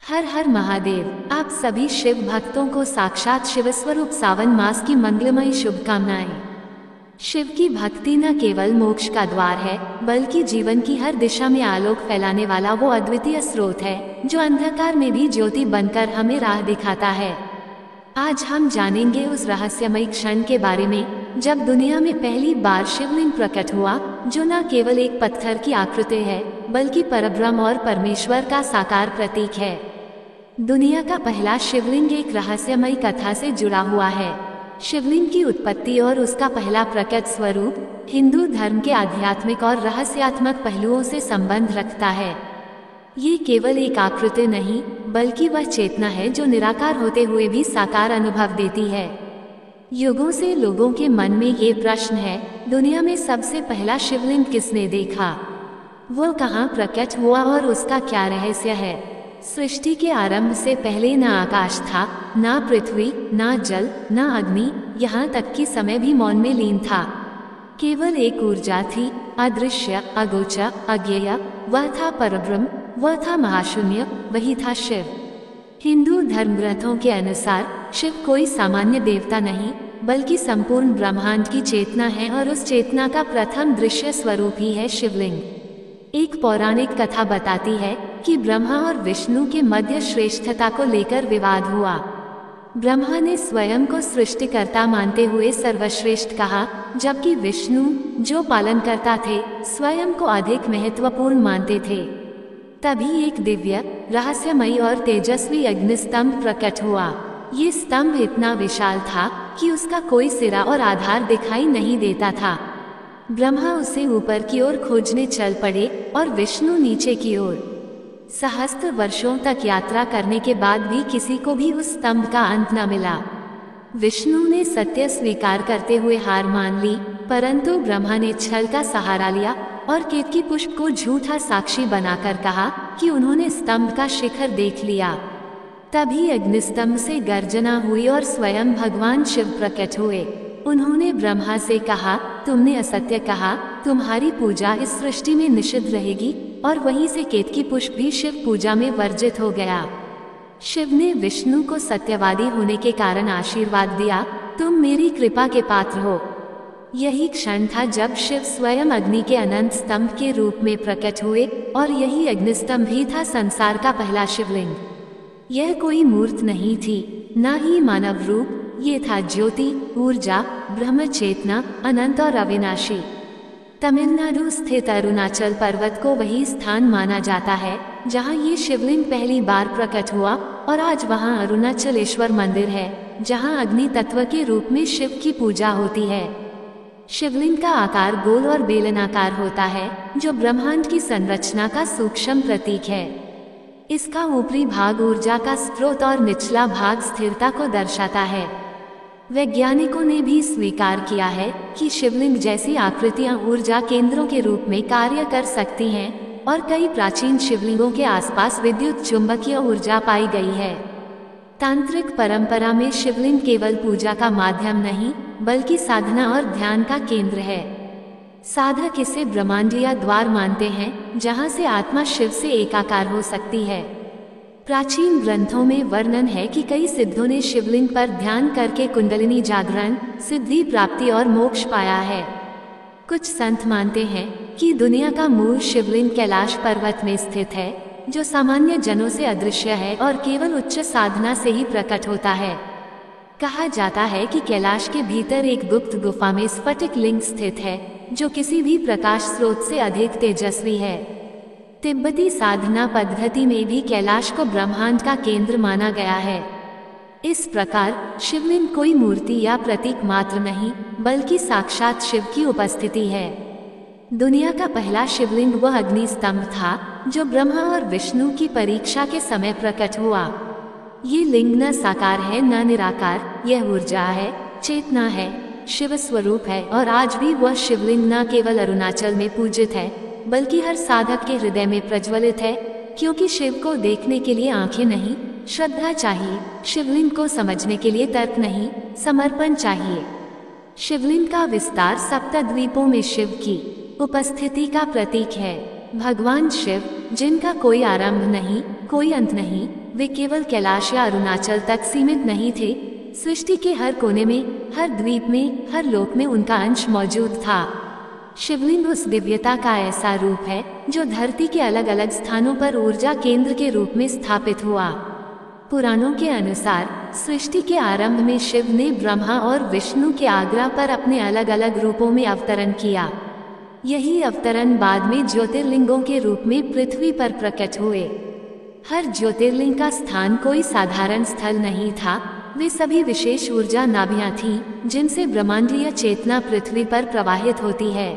हर हर महादेव। आप सभी शिव भक्तों को साक्षात शिव स्वरूप सावन मास की मंगलमयी शुभकामनाएं। शिव की भक्ति न केवल मोक्ष का द्वार है, बल्कि जीवन की हर दिशा में आलोक फैलाने वाला वो अद्वितीय स्रोत है जो अंधकार में भी ज्योति बनकर हमें राह दिखाता है। आज हम जानेंगे उस रहस्यमयी क्षण के बारे में जब दुनिया में पहली बार शिवलिंग प्रकट हुआ, जो न केवल एक पत्थर की आकृति है बल्कि परब्रह्म और परमेश्वर का साकार प्रतीक है। दुनिया का पहला शिवलिंग एक रहस्यमयी कथा से जुड़ा हुआ है। शिवलिंग की उत्पत्ति और उसका पहला प्रकट स्वरूप हिंदू धर्म के आध्यात्मिक और रहस्यात्मक पहलुओं से संबंध रखता है। ये केवल एक आकृति नहीं, बल्कि वह चेतना है जो निराकार होते हुए भी साकार अनुभव देती है। युगों से लोगों के मन में ये प्रश्न है, दुनिया में सबसे पहला शिवलिंग किसने देखा? वो कहाँ प्रकट हुआ और उसका क्या रहस्य है? सृष्टि के आरंभ से पहले न आकाश था, न पृथ्वी, न जल, न अग्नि, यहाँ तक कि समय भी मौन में लीन था। केवल एक ऊर्जा थी, अदृश्य, अगोचर, अज्ञेय। वह था परब्रह्म, वह था महाशून्य, वही था शिव। हिंदू धर्म ग्रंथों के अनुसार शिव कोई सामान्य देवता नहीं, बल्कि संपूर्ण ब्रह्मांड की चेतना है और उस चेतना का प्रथम दृश्य स्वरूप ही है शिवलिंग। एक पौराणिक कथा बताती है कि ब्रह्मा और विष्णु के मध्य श्रेष्ठता को लेकर विवाद हुआ। ब्रह्मा ने स्वयं को सृष्टिकर्ता मानते हुए सर्वश्रेष्ठ कहा, जबकि विष्णु, जो पालनकर्ता थे, स्वयं को अधिक महत्वपूर्ण मानते थे। तभी एक दिव्य, रहस्यमयी और तेजस्वी अग्निस्तंभ प्रकट हुआ। ये स्तंभ इतना विशाल था कि उसका कोई सिरा और आधार दिखाई नहीं देता था। ब्रह्मा उसे ऊपर की ओर खोजने चल पड़े और विष्णु नीचे की ओर। सहस्त्र वर्षों तक यात्रा करने के बाद भी किसी को भी उस स्तंभ का अंत न मिला। विष्णु ने सत्य स्वीकार करते हुए हार मान ली, परंतु ब्रह्मा ने छल का सहारा लिया और केतकी पुष्प को झूठा साक्षी बनाकर कहा कि उन्होंने स्तंभ का शिखर देख लिया। तभी अग्निस्तंभ से गर्जना हुई और स्वयं भगवान शिव प्रकट हुए। उन्होंने ब्रह्मा से कहा, तुमने असत्य कहा, तुम्हारी पूजा इस सृष्टि में निषिद्ध रहेगी। और वहीं से केतकी पुष्प भी शिव पूजा में वर्जित हो गया। शिव ने विष्णु को सत्यवादी होने के कारण आशीर्वाद दिया, तुम मेरी कृपा के पात्र हो। यही क्षण था जब शिव स्वयं अग्नि के अनंत स्तंभ के रूप में प्रकट हुए और यही अग्निस्तंभ ही था संसार का पहला शिवलिंग। यह कोई मूर्त नहीं थी, न ही मानव रूप, ये था ज्योति, ऊर्जा, ब्रह्म चेतना, अनंत और अविनाशी। तमिलनाडु स्थित अरुणाचल पर्वत को वही स्थान माना जाता है जहां ये शिवलिंग पहली बार प्रकट हुआ और आज वहां अरुणाचलेश्वर मंदिर है, जहां अग्नि तत्व के रूप में शिव की पूजा होती है। शिवलिंग का आकार गोल और बेलनाकार होता है, जो ब्रह्मांड की संरचना का सूक्ष्म प्रतीक है। इसका ऊपरी भाग ऊर्जा का स्रोत और निचला भाग स्थिरता को दर्शाता है। वैज्ञानिकों ने भी स्वीकार किया है कि शिवलिंग जैसी आकृतियां ऊर्जा केंद्रों के रूप में कार्य कर सकती हैं और कई प्राचीन शिवलिंगों के आसपास विद्युत चुंबकीय ऊर्जा पाई गई है। तांत्रिक परंपरा में शिवलिंग केवल पूजा का माध्यम नहीं, बल्कि साधना और ध्यान का केंद्र है। साधक इसे ब्रह्मांडीय द्वार मानते हैं, जहां से आत्मा शिव से एकाकार हो सकती है। प्राचीन ग्रंथों में वर्णन है कि कई सिद्धों ने शिवलिंग पर ध्यान करके कुंडलिनी जागरण, सिद्धि प्राप्ति और मोक्ष पाया है। कुछ संत मानते हैं कि दुनिया का मूल शिवलिंग कैलाश पर्वत में स्थित है, जो सामान्य जनों से अदृश्य है और केवल उच्च साधना से ही प्रकट होता है। कहा जाता है कि कैलाश के भीतर एक गुप्त गुफा में स्फटिक लिंग स्थित है, जो किसी भी प्रकाश स्रोत से अधिक तेजस्वी है। तिब्बती साधना पद्धति में भी कैलाश को ब्रह्मांड का केंद्र माना गया है। इस प्रकार शिवलिंग कोई मूर्ति या प्रतीक मात्र नहीं, बल्कि साक्षात शिव की उपस्थिति है। दुनिया का पहला शिवलिंग वह अग्नि स्तंभ था जो ब्रह्मा और विष्णु की परीक्षा के समय प्रकट हुआ। ये लिंग न साकार है न निराकार, यह ऊर्जा है, चेतना है, शिव स्वरूप है और आज भी वह शिवलिंग न केवल अरुणाचल में पूजित है, बल्कि हर साधक के हृदय में प्रज्वलित है, क्योंकि शिव को देखने के लिए आंखें नहीं, श्रद्धा चाहिए। शिवलिंग को समझने के लिए तर्क नहीं, समर्पण चाहिए। शिवलिंग का विस्तार सप्तद्वीपों में शिव की उपस्थिति का प्रतीक है। भगवान शिव, जिनका कोई आरंभ नहीं, कोई अंत नहीं। वे केवल कैलाश या अरुणाचल तक सीमित नहीं थे। सृष्टि के हर कोने में, हर द्वीप में, हर लोक में उनका अंश मौजूद था। शिवलिंग उस दिव्यता का ऐसा रूप है जो धरती के अलग अलग स्थानों पर ऊर्जा केंद्र के रूप में स्थापित हुआ। पुराणों के अनुसार सृष्टि के आरंभ में शिव ने ब्रह्मा और विष्णु के आज्ञा पर अपने अलग अलग रूपों में अवतरण किया। यही अवतरण बाद में ज्योतिर्लिंगों के रूप में पृथ्वी पर प्रकट हुए। हर ज्योतिर्लिंग का स्थान कोई साधारण स्थल नहीं था। वे सभी विशेष ऊर्जा नाभियां थीं, जिनसे ब्रह्मांडीय चेतना पृथ्वी पर प्रवाहित होती है।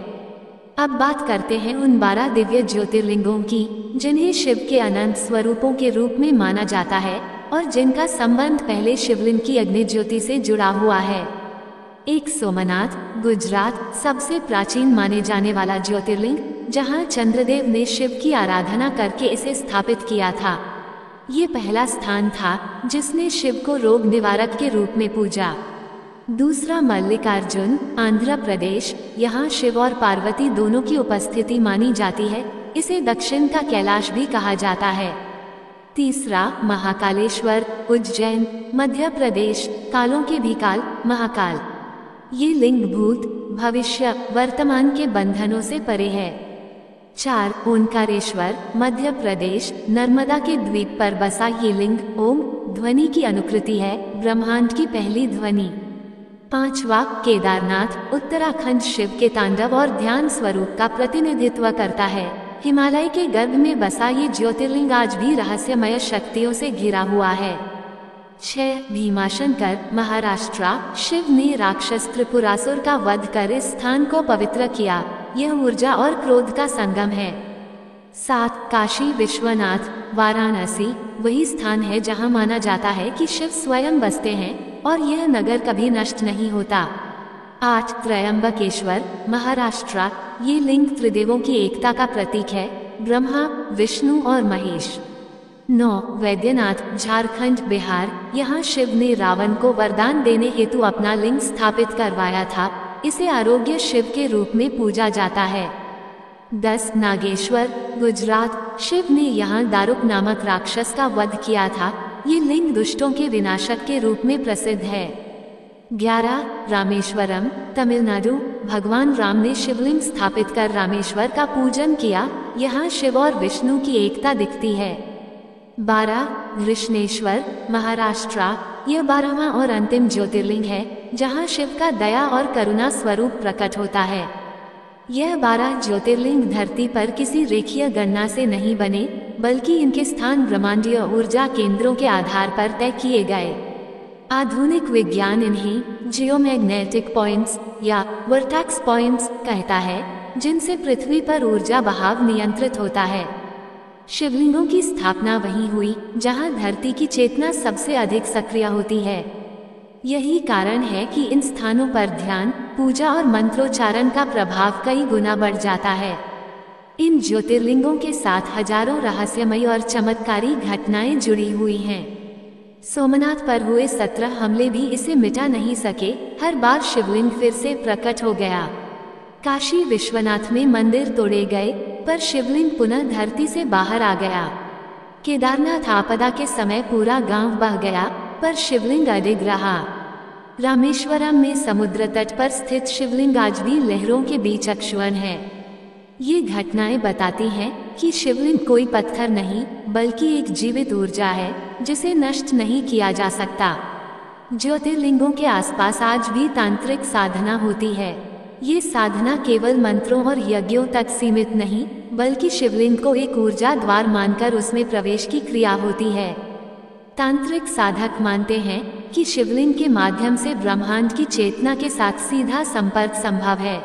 अब बात करते हैं उन 12 दिव्य ज्योतिर्लिंगों की, जिन्हें शिव के अनंत स्वरूपों के रूप में माना जाता है और जिनका संबंध पहले शिवलिंग की अग्नि ज्योति से जुड़ा हुआ है। एक सोमनाथ, गुजरात, सबसे प्राचीन माने जाने वाला ज्योतिर्लिंग, जहां चंद्रदेव ने शिव की आराधना करके इसे स्थापित किया था। ये पहला स्थान था जिसने शिव को रोग निवारक के रूप में पूजा। दूसरा मल्लिकार्जुन, आंध्र प्रदेश, यहाँ शिव और पार्वती दोनों की उपस्थिति मानी जाती है। इसे दक्षिण का कैलाश भी कहा जाता है। तीसरा महाकालेश्वर, उज्जैन, मध्य प्रदेश, कालों के भी काल, महाकाल। ये लिंग भूत, भविष्य, वर्तमान के बंधनों से परे है। 4 ओंकारेश्वर, मध्य प्रदेश, नर्मदा के द्वीप पर बसा ये लिंग ओम ध्वनि की अनुकृति है, ब्रह्मांड की पहली ध्वनि। 5वां केदारनाथ, उत्तराखंड, शिव के तांडव और ध्यान स्वरूप का प्रतिनिधित्व करता है। हिमालय के गर्भ में बसा ये ज्योतिर्लिंग आज भी रहस्यमय शक्तियों से घिरा हुआ है। 6 भीमाशंकर, महाराष्ट्र, शिव ने राक्षस त्रिपुरासुर का वध कर इस स्थान को पवित्र किया। यह ऊर्जा और क्रोध का संगम है। 7 काशी विश्वनाथ, वाराणसी, वही स्थान है जहां माना जाता है कि शिव स्वयं बसते हैं और यह नगर कभी नष्ट नहीं होता। 8 त्रयंबकेश्वर, महाराष्ट्र, ये लिंग त्रिदेवों की एकता का प्रतीक है, ब्रह्मा, विष्णु और महेश। 9 वैद्यनाथ, झारखंड, बिहार, यहाँ शिव ने रावण को वरदान देने हेतु अपना लिंग स्थापित करवाया था। इसे आरोग्य शिव के रूप में पूजा जाता है। 10 नागेश्वर, गुजरात, शिव ने यहाँ दारुक नामक राक्षस का वध किया था। ये लिंग दुष्टों के विनाशक के रूप में प्रसिद्ध है। 11 रामेश्वरम, तमिलनाडु, भगवान राम ने शिवलिंग स्थापित कर रामेश्वर का पूजन किया। यहाँ शिव और विष्णु की एकता दिखती है। 12 कृष्णेश्वर, महाराष्ट्र, यह 12वां और अंतिम ज्योतिर्लिंग है जहाँ शिव का दया और करुणा स्वरूप प्रकट होता है। यह 12 ज्योतिर्लिंग धरती पर किसी रेखीय गणना से नहीं बने, बल्कि इनके स्थान ब्रह्मांडीय ऊर्जा केंद्रों के आधार पर तय किए गए। आधुनिक विज्ञान इन्हें जियोमैग्नेटिक पॉइंट्स या वर्टेक्स पॉइंट्स कहता है, जिनसे पृथ्वी पर ऊर्जा बहाव नियंत्रित होता है। शिवलिंगों की स्थापना वहीं हुई जहां धरती की चेतना सबसे अधिक सक्रिय होती है। यही कारण है कि इन स्थानों पर ध्यान, पूजा और मंत्रोच्चारण का प्रभाव कई गुना बढ़ जाता है। इन ज्योतिर्लिंगों के साथ हजारों रहस्यमयी और चमत्कारी घटनाएं जुड़ी हुई हैं। सोमनाथ पर हुए 17 हमले भी इसे मिटा नहीं सके। हर बार शिवलिंग फिर से प्रकट हो गया। काशी विश्वनाथ में मंदिर तोड़े गए, पर शिवलिंग पुनः धरती से बाहर आ गया। केदारनाथ आपदा के समय पूरा गांव बह गया, पर शिवलिंग अडिग रहा। रामेश्वरम में समुद्र तट पर स्थित शिवलिंग आज भी लहरों के बीच अक्षुण्ण है। ये घटनाएं बताती हैं कि शिवलिंग कोई पत्थर नहीं, बल्कि एक जीवित ऊर्जा है जिसे नष्ट नहीं किया जा सकता। ज्योतिर्लिंगों के आसपास आज भी तांत्रिक साधना होती है। ये साधना केवल मंत्रों और यज्ञों तक सीमित नहीं, बल्कि शिवलिंग को एक ऊर्जा द्वार मानकर उसमें प्रवेश की क्रिया होती है। तांत्रिक साधक मानते हैं कि शिवलिंग के माध्यम से ब्रह्मांड की चेतना के साथ सीधा संपर्क संभव है।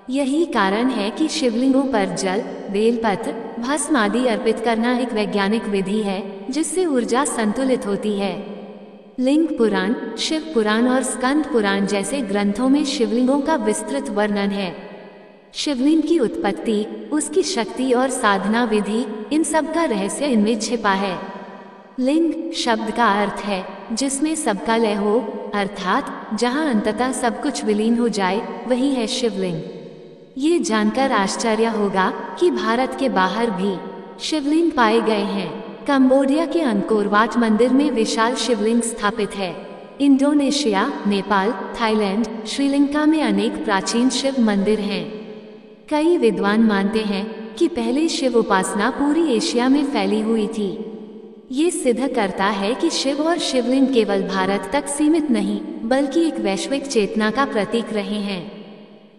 यही कारण है कि शिवलिंगों पर जल, बेलपत्र, भस्म आदि अर्पित करना एक वैज्ञानिक विधि है जिससे ऊर्जा संतुलित होती है। लिंग पुराण, शिव पुराण और स्कंद पुराण जैसे ग्रंथों में शिवलिंगों का विस्तृत वर्णन है। शिवलिंग की उत्पत्ति, उसकी शक्ति और साधना विधि, इन सब का रहस्य इनमें छिपा है। लिंग शब्द का अर्थ है जिसमें सबका लय हो, अर्थात जहां अंततः सब कुछ विलीन हो जाए, वही है शिवलिंग। ये जानकर आश्चर्य होगा कि भारत के बाहर भी शिवलिंग पाए गए हैं। कंबोडिया के अंकोर वाट मंदिर में विशाल शिवलिंग स्थापित है। इंडोनेशिया, नेपाल, थाईलैंड, श्रीलंका में अनेक प्राचीन शिव मंदिर हैं। कई विद्वान मानते हैं कि पहले शिव उपासना पूरी एशिया में फैली हुई थी। ये सिद्ध करता है कि शिव और शिवलिंग केवल भारत तक सीमित नहीं, बल्कि एक वैश्विक चेतना का प्रतीक रहे हैं।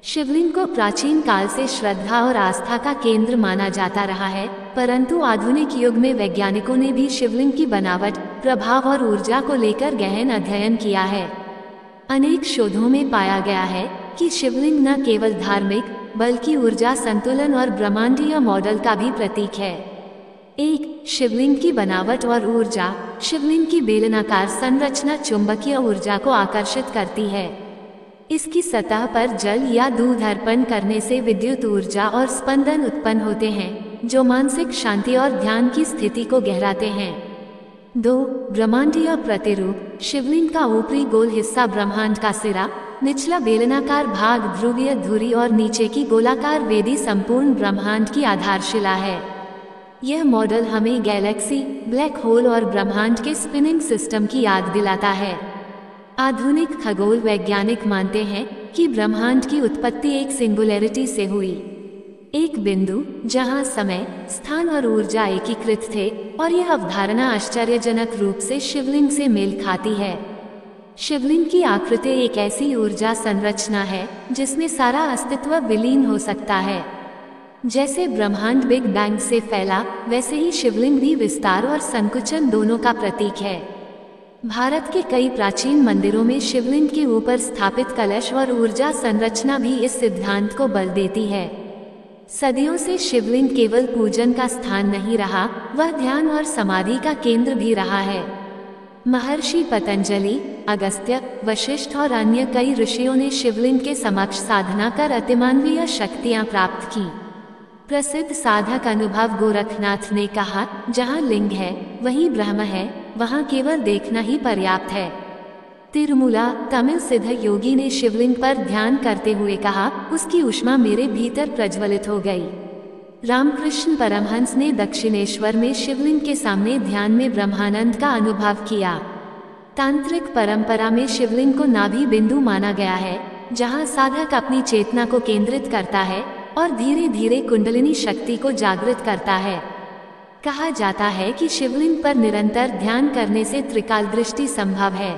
शिवलिंग को प्राचीन काल से श्रद्धा और आस्था का केंद्र माना जाता रहा है, परंतु आधुनिक युग में वैज्ञानिकों ने भी शिवलिंग की बनावट, प्रभाव और ऊर्जा को लेकर गहन अध्ययन किया है। अनेक शोधों में पाया गया है कि शिवलिंग न केवल धार्मिक, बल्कि ऊर्जा संतुलन और ब्रह्मांडीय मॉडल का भी प्रतीक है। एक, शिवलिंग की बनावट और ऊर्जा। शिवलिंग की बेलनाकार संरचना चुंबकीय ऊर्जा को आकर्षित करती है। इसकी सतह पर जल या दूध अर्पण करने से विद्युत ऊर्जा और स्पंदन उत्पन्न होते हैं, जो मानसिक शांति और ध्यान की स्थिति को गहराते हैं। 2, ब्रह्मांडीय प्रतिरूप। शिवलिंग का ऊपरी गोल हिस्सा ब्रह्मांड का सिरा, निचला बेलनाकार भाग ध्रुवीय धुरी और नीचे की गोलाकार वेदी संपूर्ण ब्रह्मांड की आधारशिला है। यह मॉडल हमें गैलेक्सी, ब्लैक होल और ब्रह्मांड के स्पिनिंग सिस्टम की याद दिलाता है। आधुनिक खगोल वैज्ञानिक मानते हैं कि ब्रह्मांड की उत्पत्ति एक सिंगुलैरिटी से हुई, एक बिंदु जहां समय, स्थान और ऊर्जा एकीकृत थे, और यह अवधारणा आश्चर्यजनक रूप से शिवलिंग से मेल खाती है। शिवलिंग की आकृति एक ऐसी ऊर्जा संरचना है जिसमें सारा अस्तित्व विलीन हो सकता है। जैसे ब्रह्मांड बिग बैंग से फैला, वैसे ही शिवलिंग भी विस्तार और संकुचन दोनों का प्रतीक है। भारत के कई प्राचीन मंदिरों में शिवलिंग के ऊपर स्थापित कलश और ऊर्जा संरचना भी इस सिद्धांत को बल देती है। सदियों से शिवलिंग केवल पूजन का स्थान नहीं रहा, वह ध्यान और समाधि का केंद्र भी रहा है। महर्षि पतंजलि, अगस्त्य, वशिष्ठ और अन्य कई ऋषियों ने शिवलिंग के समक्ष साधना कर अतिमानवीय शक्तियां प्राप्त की। प्रसिद्ध साधक अनुभव गोरखनाथ ने कहा, जहाँ लिंग है वहीं ब्रह्म है, वहाँ केवल देखना ही पर्याप्त है। तिरुमूला, तमिल सिद्ध योगी ने शिवलिंग पर ध्यान करते हुए कहा, उसकी ऊष्मा मेरे भीतर प्रज्वलित हो गई। रामकृष्ण परमहंस ने दक्षिणेश्वर में शिवलिंग के सामने ध्यान में ब्रह्मानंद का अनुभव किया। तांत्रिक परंपरा में शिवलिंग को नाभि बिंदु माना गया है, जहाँ साधक अपनी चेतना को केंद्रित करता है और धीरे धीरे कुंडलिनी शक्ति को जागृत करता है। कहा जाता है कि शिवलिंग पर निरंतर ध्यान करने से त्रिकाल दृष्टि संभव है।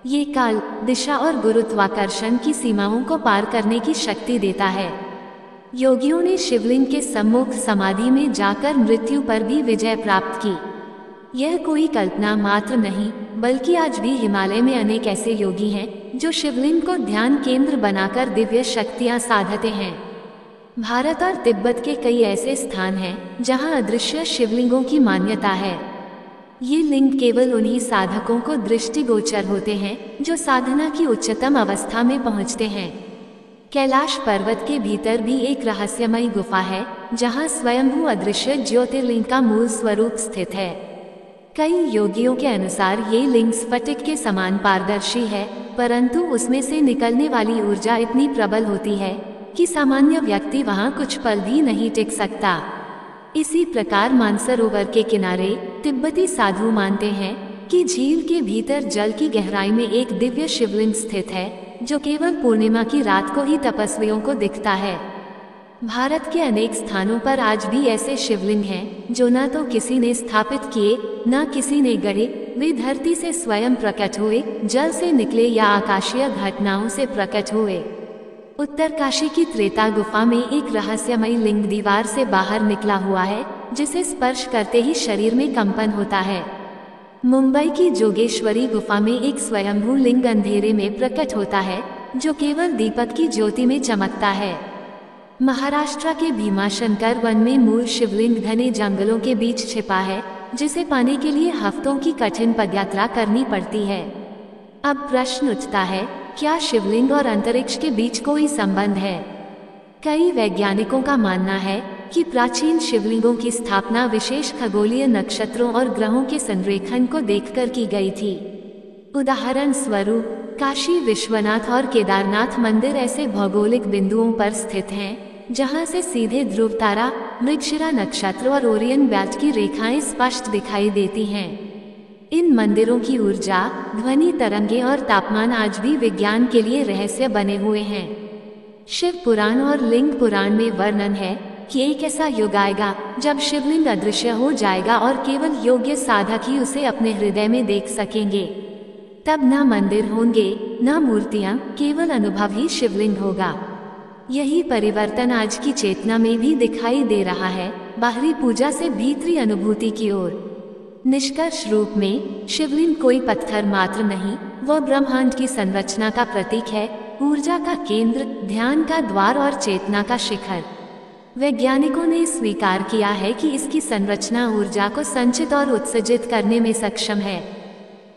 ये काल, दिशा और गुरुत्वाकर्षण की सीमाओं को पार करने की शक्ति देता है। योगियों ने शिवलिंग के सम्मुख समाधि में जाकर मृत्यु पर भी विजय प्राप्त की। यह कोई कल्पना मात्र नहीं, बल्कि आज भी हिमालय में अनेक ऐसे योगी हैं जो शिवलिंग को ध्यान केंद्र बनाकर दिव्य शक्तियां साधते हैं। भारत और तिब्बत के कई ऐसे स्थान हैं जहां अदृश्य शिवलिंगों की मान्यता है। ये लिंग केवल उन्हीं साधकों को दृष्टिगोचर होते हैं जो साधना की उच्चतम अवस्था में पहुंचते हैं। कैलाश पर्वत के भीतर भी एक रहस्यमयी गुफा है, जहां स्वयंभू अदृश्य ज्योतिर्लिंग का मूल स्वरूप स्थित है। कई योगियों के अनुसार ये लिंग स्फटिक के समान पारदर्शी है, परंतु उसमें से निकलने वाली ऊर्जा इतनी प्रबल होती है कि सामान्य व्यक्ति वहां कुछ पल भी नहीं टिक सकता। इसी प्रकार मानसरोवर के किनारे तिब्बती साधु मानते हैं कि झील के भीतर जल की गहराई में एक दिव्य शिवलिंग स्थित है, जो केवल पूर्णिमा की रात को ही तपस्वियों को दिखता है। भारत के अनेक स्थानों पर आज भी ऐसे शिवलिंग हैं जो न तो किसी ने स्थापित किए, न किसी ने गढ़े। वे धरती से स्वयं प्रकट हुए, जल से निकले या आकाशीय घटनाओं से प्रकट हुए। उत्तरकाशी की त्रेता गुफा में एक रहस्यमयी लिंग दीवार से बाहर निकला हुआ है, जिसे स्पर्श करते ही शरीर में कंपन होता है। मुंबई की जोगेश्वरी गुफा में एक स्वयंभू लिंग अंधेरे में प्रकट होता है, जो केवल दीपक की ज्योति में चमकता है। महाराष्ट्र के भीमाशंकर वन में मूल शिवलिंग घने जंगलों के बीच छिपा है, जिसे पाने के लिए हफ्तों की कठिन पदयात्रा करनी पड़ती है। अब प्रश्न उठता है, क्या शिवलिंग और अंतरिक्ष के बीच कोई संबंध है? कई वैज्ञानिकों का मानना है कि प्राचीन शिवलिंगों की स्थापना विशेष खगोलीय नक्षत्रों और ग्रहों के संरेखन को देखकर की गई थी। उदाहरण स्वरूप, काशी विश्वनाथ और केदारनाथ मंदिर ऐसे भौगोलिक बिंदुओं पर स्थित हैं जहां से सीधे ध्रुव तारा, मृगशिरा नक्षत्र और ओरियन बेल्ट की रेखाएं स्पष्ट दिखाई देती हैं। इन मंदिरों की ऊर्जा, ध्वनि तरंगे और तापमान आज भी विज्ञान के लिए रहस्य बने हुए हैं। शिव पुराण और लिंग पुराण में वर्णन है कि एक ऐसा युग आएगा जब शिवलिंग अदृश्य हो जाएगा और केवल योग्य साधक ही उसे अपने हृदय में देख सकेंगे। तब न मंदिर होंगे, न मूर्तियां, केवल अनुभव ही शिवलिंग होगा। यही परिवर्तन आज की चेतना में भी दिखाई दे रहा है, बाहरी पूजा से भीतरी अनुभूति की ओर। निष्कर्ष रूप में शिवलिंग कोई पत्थर मात्र नहीं, वह ब्रह्मांड की संरचना का प्रतीक है, ऊर्जा का केंद्र, ध्यान का द्वार और चेतना का शिखर। वैज्ञानिकों ने स्वीकार किया है कि इसकी संरचना ऊर्जा को संचित और उत्सर्जित करने में सक्षम है।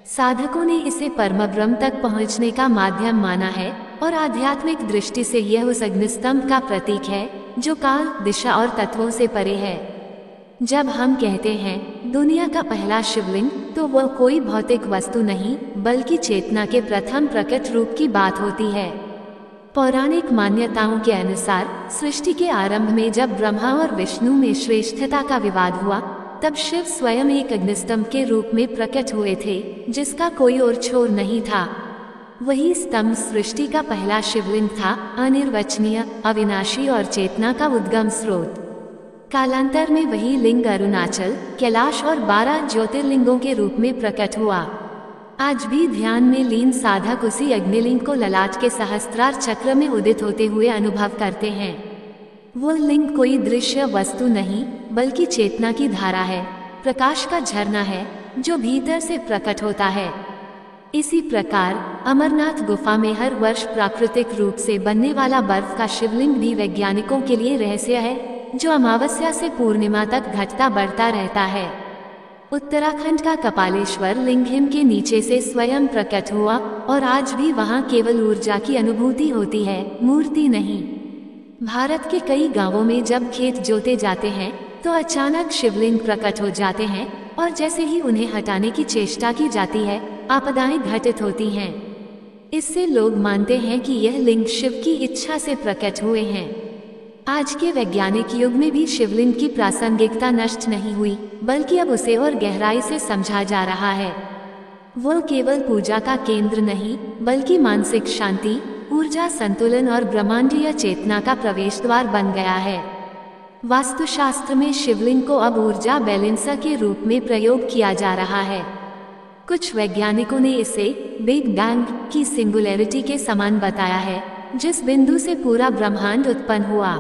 साधकों ने इसे परमब्रह्म तक पहुंचने का माध्यम माना है और आध्यात्मिक दृष्टि से यह उस अग्निस्तंभ का प्रतीक है जो काल, दिशा और तत्वों से परे है। जब हम कहते हैं दुनिया का पहला शिवलिंग, तो वह कोई भौतिक वस्तु नहीं बल्कि चेतना के प्रथम प्रकट रूप की बात होती है। पौराणिक मान्यताओं के अनुसार सृष्टि के आरंभ में जब ब्रह्मा और विष्णु में श्रेष्ठता का विवाद हुआ, तब शिव स्वयं एक अग्निस्तंभ के रूप में प्रकट हुए थे जिसका कोई और छोर नहीं था। वही स्तंभ सृष्टि का पहला शिवलिंग था, अनिर्वचनीय, अविनाशी और चेतना का उद्गम स्रोत। कालांतर में वही लिंग अरुणाचल, कैलाश और 12 ज्योतिर्लिंगों के रूप में प्रकट हुआ। आज भी ध्यान में लीन साधक उसी अग्निलिंग को ललाट के सहस्त्रार चक्र में उदित होते हुए अनुभव करते हैं। वह लिंग कोई दृश्य वस्तु नहीं बल्कि चेतना की धारा है, प्रकाश का झरना है जो भीतर से प्रकट होता है। इसी प्रकार अमरनाथ गुफा में हर वर्ष प्राकृतिक रूप से बनने वाला बर्फ का शिवलिंग भी वैज्ञानिकों के लिए रहस्य है, जो अमावस्या से पूर्णिमा तक घटता बढ़ता रहता है। उत्तराखंड का कपालेश्वर लिंग हिम के नीचे से स्वयं प्रकट हुआ और आज भी वहां केवल ऊर्जा की अनुभूति होती है, मूर्ति नहीं। भारत के कई गांवों में जब खेत जोते जाते हैं तो अचानक शिवलिंग प्रकट हो जाते हैं और जैसे ही उन्हें हटाने की चेष्टा की जाती है, आपदाएं घटित होती हैं। इससे लोग मानते हैं कि यह लिंग शिव की इच्छा से प्रकट हुए हैं। आज के वैज्ञानिक युग में भी शिवलिंग की प्रासंगिकता नष्ट नहीं हुई, बल्कि अब उसे और गहराई से समझा जा रहा है। वह केवल पूजा का केंद्र नहीं बल्कि मानसिक शांति, ऊर्जा संतुलन और ब्रह्मांडीय चेतना का प्रवेश द्वार बन गया है। वास्तुशास्त्र में शिवलिंग को अब ऊर्जा बैलेंसर के रूप में प्रयोग किया जा रहा है। कुछ वैज्ञानिकों ने इसे बिग बैंग की सिंगुलैरिटी के समान बताया है, जिस बिंदु से पूरा ब्रह्मांड उत्पन्न हुआ।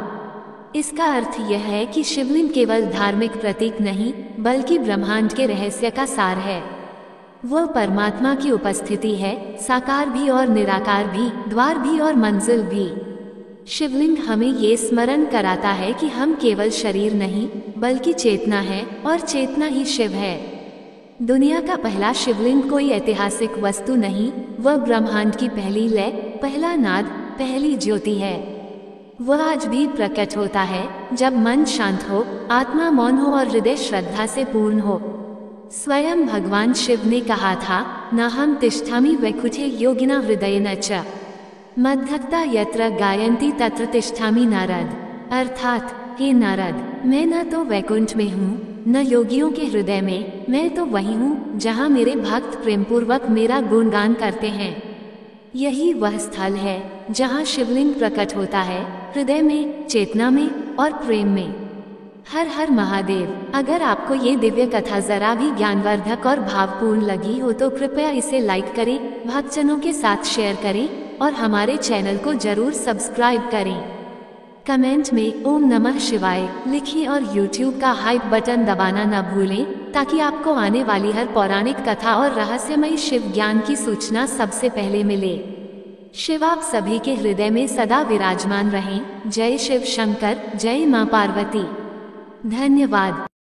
इसका अर्थ यह है कि शिवलिंग केवल धार्मिक प्रतीक नहीं बल्कि ब्रह्मांड के रहस्य का सार है। वह परमात्मा की उपस्थिति है, साकार भी और निराकार भी, द्वार भी और मंजिल भी। शिवलिंग हमें ये स्मरण कराता है कि हम केवल शरीर नहीं बल्कि चेतना है और चेतना ही शिव है। दुनिया का पहला शिवलिंग कोई ऐतिहासिक वस्तु नहीं, वह ब्रह्मांड की पहली लय, पहला नाद, पहली ज्योति है। वह आज भी प्रकट होता है जब मन शांत हो, आत्मा मौन हो और हृदय श्रद्धा से पूर्ण हो। स्वयं भगवान शिव ने कहा था, नाहं तिष्ठामि वैकुंठे योगिना हृदयेन च मद्भक्ता यत्र गायन्ति तत्र तिष्ठामि नारद। अर्थात, हे नारद, मैं न तो वैकुंठ में हूँ न योगियों के हृदय में, मैं तो वही हूँ जहाँ मेरे भक्त प्रेमपूर्वक मेरा गुणगान करते हैं। यही वह स्थल है जहाँ शिवलिंग प्रकट होता है, हृदय में, चेतना में और प्रेम में। हर हर महादेव। अगर आपको ये दिव्य कथा जरा भी ज्ञानवर्धक और भावपूर्ण लगी हो तो कृपया इसे लाइक करें, भक्तजनों के साथ शेयर करें और हमारे चैनल को जरूर सब्सक्राइब करें। कमेंट में ओम नमः शिवाय लिखिए और YouTube का हाइप बटन दबाना न भूलें ताकि आपको आने वाली हर पौराणिक कथा और रहस्यमयी शिव ज्ञान की सूचना सबसे पहले मिले। शिव आप सभी के हृदय में सदा विराजमान रहें। जय शिव शंकर, जय मां पार्वती। धन्यवाद।